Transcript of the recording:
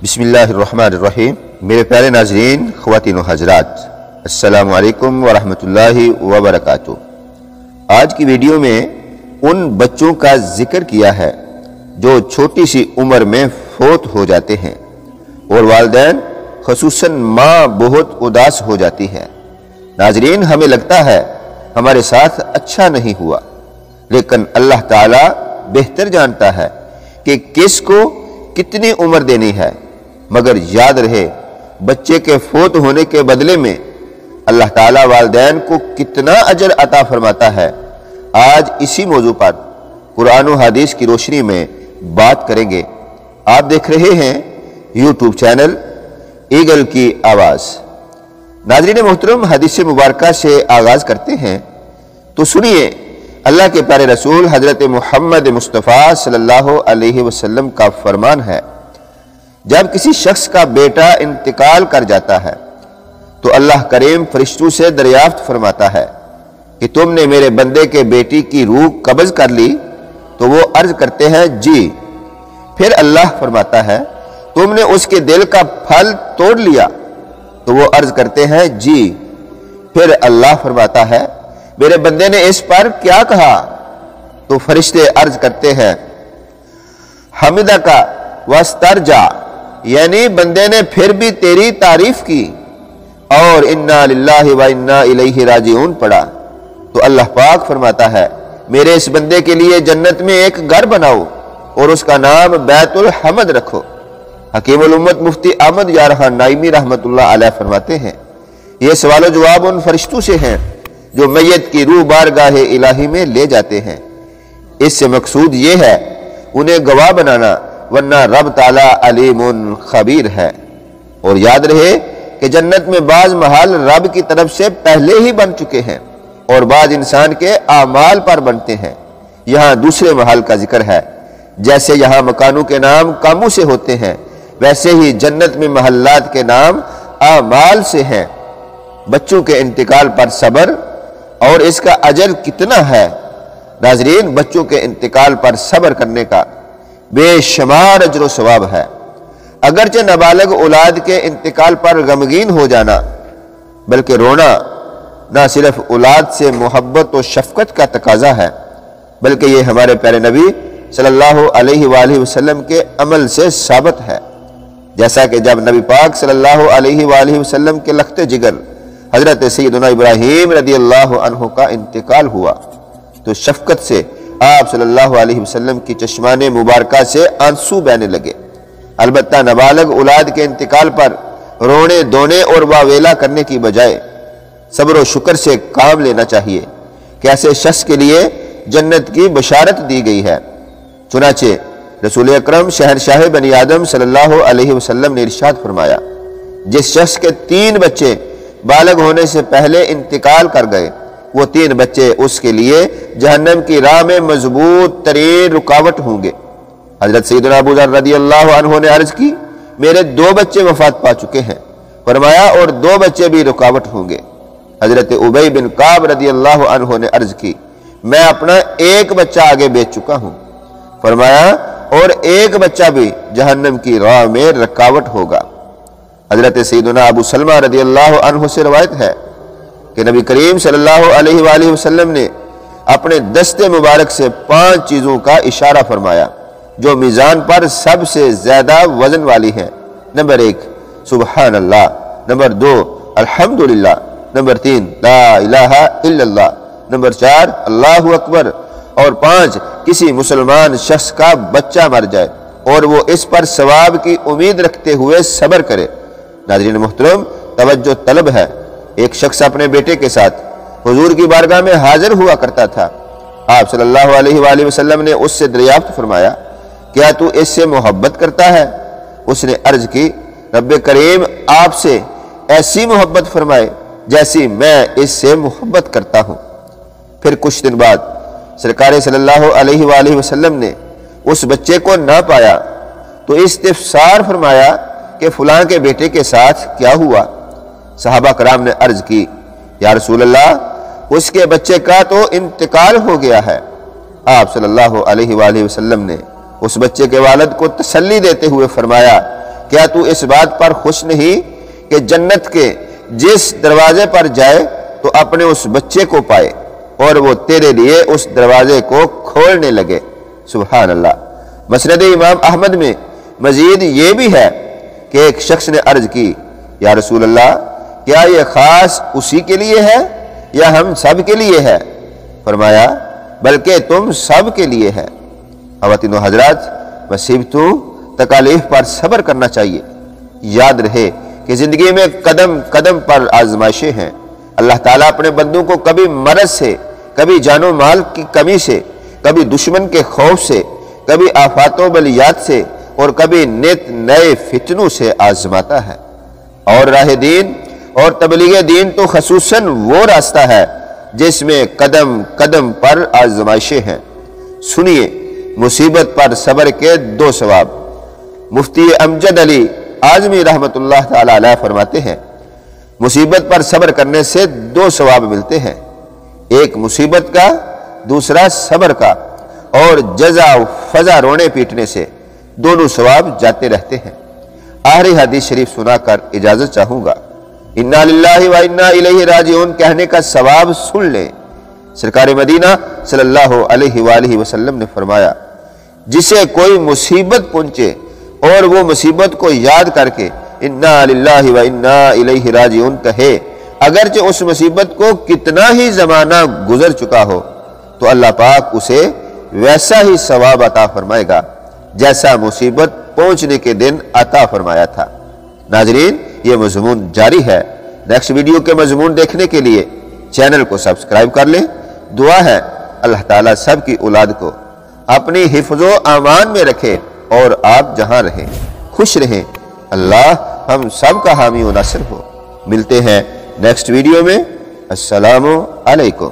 بسم اللہ الرحمن الرحیم۔ میرے پیارے ناظرین، خواتین و حضرات، السلام علیکم ورحمۃ اللہ وبرکاتہ۔ آج کی ویڈیو میں ان بچوں کا ذکر کیا ہے جو چھوٹی سی عمر میں فوت ہو جاتے ہیں اور والدین خصوصاً ماں بہت اداس ہو جاتی ہے۔ ناظرین، ہمیں لگتا ہے ہمارے ساتھ اچھا نہیں ہوا، لیکن اللہ تعالیٰ بہتر جانتا ہے کہ کس کو کتنی عمر دینی ہے۔ مگر یاد رہے، بچے کے فوت ہونے کے بدلے میں اللہ تعالیٰ والدین کو کتنا اجر عطا فرماتا ہے۔ آج اسی موضوع پر قرآن و حدیث کی روشنی میں بات کریں گے۔ آپ دیکھ رہے ہیں یوٹیوب چینل ایگل کی آواز۔ ناظرین محترم، حدیث مبارکہ سے آغاز کرتے ہیں تو سنیے اللہ کے پیارے رسول حضرت محمد مصطفیٰ صلی اللہ علیہ وسلم کا فرمان ہے، جب کسی شخص کا بیٹا انتقال کر جاتا ہے تو اللہ کریم فرشتوں سے دریافت فرماتا ہے کہ تم نے میرے بندے کے بیٹی کی روح قبض کر لی؟ تو وہ عرض کرتے ہیں جی۔ پھر اللہ فرماتا ہے تم نے اس کے دل کا پھل توڑ لیا؟ تو وہ عرض کرتے ہیں جی۔ پھر اللہ فرماتا ہے میرے بندے نے اس پر کیا کہا؟ تو فرشتے عرض کرتے ہیں حمدک واسترجع، یعنی بندے نے پھر بھی تیری تعریف کی اور انا للہ و انا الیہ راجعون پڑھا۔ تو اللہ پاک فرماتا ہے میرے اس بندے کے لیے جنت میں ایک گھر بناؤ اور اس کا نام بیت الحمد رکھو۔ حکیم الامت مفتی احمد یارحان نائمی رحمت اللہ علیہ فرماتے ہیں یہ سوال و جواب ان فرشتوں سے ہیں جو میت کی روح بارگاہ الہی میں لے جاتے ہیں۔ اس سے مقصود یہ ہے انہیں گواہ بنانا، ورنہ رب تعالیٰ علیم خبیر ہے۔ اور یاد رہے کہ جنت میں بعض محل رب کی طرف سے پہلے ہی بن چکے ہیں اور بعض انسان کے اعمال پر بنتے ہیں۔ یہاں دوسرے محل کا ذکر ہے۔ جیسے یہاں مکانوں کے نام کاموں سے ہوتے ہیں، ویسے ہی جنت میں محلات کے نام اعمال سے ہیں۔ بچوں کے انتقال پر صبر اور اس کا اجر کتنا ہے۔ ناظرین، بچوں کے انتقال پر صبر کرنے کا بے شمار اجر و ثواب ہے۔ اگرچہ نابالغ اولاد کے انتقال پر غمگین ہو جانا بلکہ رونا نہ صرف اولاد سے محبت و شفقت کا تقاضا ہے، بلکہ یہ ہمارے پیارے نبی صلی اللہ علیہ وآلہ وسلم کے عمل سے ثابت ہے۔ جیسا کہ جب نبی پاک صلی اللہ علیہ وآلہ وسلم کے لخت جگر حضرت سیدنا ابراہیم رضی اللہ عنہ کا انتقال ہوا تو شفقت سے آپ صلی اللہ علیہ وسلم کی چشمان مبارکہ سے آنسو بہنے لگے۔ البتہ نابالغ اولاد کے انتقال پر رونے دونے اور واویلا کرنے کی بجائے صبر و شکر سے کام لینا چاہیے کہ ایسے شخص کے لیے جنت کی بشارت دی گئی ہے۔ چنانچہ رسول اکرم شہنشاہ بنی آدم صلی اللہ علیہ وسلم نے ارشاد فرمایا جس شخص کے 3 بچے بالغ ہونے سے پہلے انتقال کر گئے، وہ 3 بچے اس کے لیے جہنم کی راہ میں مضبوط ترین رکاوٹ ہوں گے۔ حضرت سیدنا ابو ذر رضی اللہ عنہ نے عرض کی میرے 2 بچے وفات پا چکے ہیں۔ فرمایا اور 2 بچے بھی رکاوٹ ہوں گے۔ حضرت ابی بن کعب رضی اللہ عنہ نے عرض کی میں اپنا 1 بچہ آگے بیچ چکا ہوں۔ فرمایا اور 1 بچہ بھی جہنم کی راہ میں رکاوٹ ہوگا۔ حضرت سیدنا ابو سلمہ رضی اللہ عنہ سے روایت ہے کہ نبی کریم صلی اللہ علیہ وآلہ وسلم نے اپنے دست مبارک سے 5 چیزوں کا اشارہ فرمایا جو میزان پر سب سے زیادہ وزن والی ہیں۔ نمبر 1 سبحان اللہ، نمبر 2 الحمدللہ، نمبر 3 لا الہ الا اللہ، نمبر 4 اللہ اکبر، اور 5 کسی مسلمان شخص کا بچہ مر جائے اور وہ اس پر ثواب کی امید رکھتے ہوئے صبر کرے۔ ناظرین محترم، توجہ طلب ہے۔ ایک شخص اپنے بیٹے کے ساتھ حضور کی بارگاہ میں حاضر ہوا کرتا تھا۔ آپ صلی اللہ علیہ وآلہ وسلم نے اس سے دریافت فرمایا کیا تو اس سے محبت کرتا ہے؟ اس نے عرض کی رب کریم آپ سے ایسی محبت فرمائے جیسی میں اس سے محبت کرتا ہوں۔ پھر کچھ دن بعد سرکار صلی اللہ علیہ وآلہ وسلم نے اس بچے کو نہ پایا تو استفسار فرمایا کہ فلاں کے بیٹے کے ساتھ کیا ہوا؟ صحابہ کرام نے عرض کی یا رسول اللہ اس کے بچے کا تو انتقال ہو گیا ہے۔ آپ صلی اللہ علیہ وآلہ وسلم نے اس بچے کے والد کو تسلی دیتے ہوئے فرمایا کیا تو اس بات پر خوش نہیں کہ جنت کے جس دروازے پر جائے تو اپنے اس بچے کو پائے اور وہ تیرے لیے اس دروازے کو کھولنے لگے؟ سبحان اللہ۔ مسند امام احمد میں مزید یہ بھی ہے کہ ایک شخص نے عرض کی، یا رسول اللہ، کیا یہ خاص اسی کے لیے ہے یا ہم سب کے لیے ہے؟ فرمایا، بلکہ تم سب کے لیے ہے۔ خواتین و حضرات، مصیبتوں تکالیف پر صبر کرنا چاہیے۔ یاد رہے کہ زندگی میں قدم قدم پر آزمائشیں ہیں۔ اللہ تعالیٰ اپنے بندوں کو کبھی مرض سے، کبھی جان و مال کی کمی سے، کبھی دشمن کے خوف سے، کبھی آفات و بلیات سے اور کبھی نت نئے فتنوں سے آزماتا ہے۔ اور راہ دین اور تبلیغ دین تو خصوصاً وہ راستہ ہے جس میں قدم قدم پر آزمائشیں ہیں۔ سنیے مصیبت پر صبر کے 2 ثواب۔ مفتی امجد علی اعظمی رحمۃ اللہ تعالی علیہ فرماتے ہیں، مصیبت پر صبر کرنے سے 2 ثواب ملتے ہیں، ایک مصیبت کا، دوسرا صبر کا، اور جزا و فضا رونے پیٹنے سے دونوں ثواب جاتے رہتے ہیں۔ آخری حدیث شریف سنا کر اجازت چاہوں گا۔ انا للہ و انا الیہ راجعون کہنے کا ثواب سن لیں۔ سرکار مدینہ صلی اللہ علیہ وآلہ وسلم نے فرمایا، جسے کوئی مصیبت پہنچے اور وہ مصیبت کو یاد کر کے انا للہ و انا الیہ راجعون کہے، اگرچہ اس مصیبت کو کتنا ہی زمانہ گزر چکا ہو، تو اللہ پاک اسے ویسا ہی ثواب عطا فرمائے گا جیسا مصیبت پہنچنے کے دن عطا فرمایا تھا۔ ناظرین، یہ مضمون جاری ہے۔ نیکسٹ ویڈیو کے مضمون دیکھنے کے لیے چینل کو سبسکرائب کر لیں۔ دعا ہے اللہ تعالیٰ سب کی اولاد کو اپنی حفظ و امان میں رکھے اور آپ جہاں رہیں خوش رہیں۔ اللہ ہم سب کا حامی و ناصر ہو۔ ملتے ہیں نیکسٹ ویڈیو میں۔ السلام علیکم۔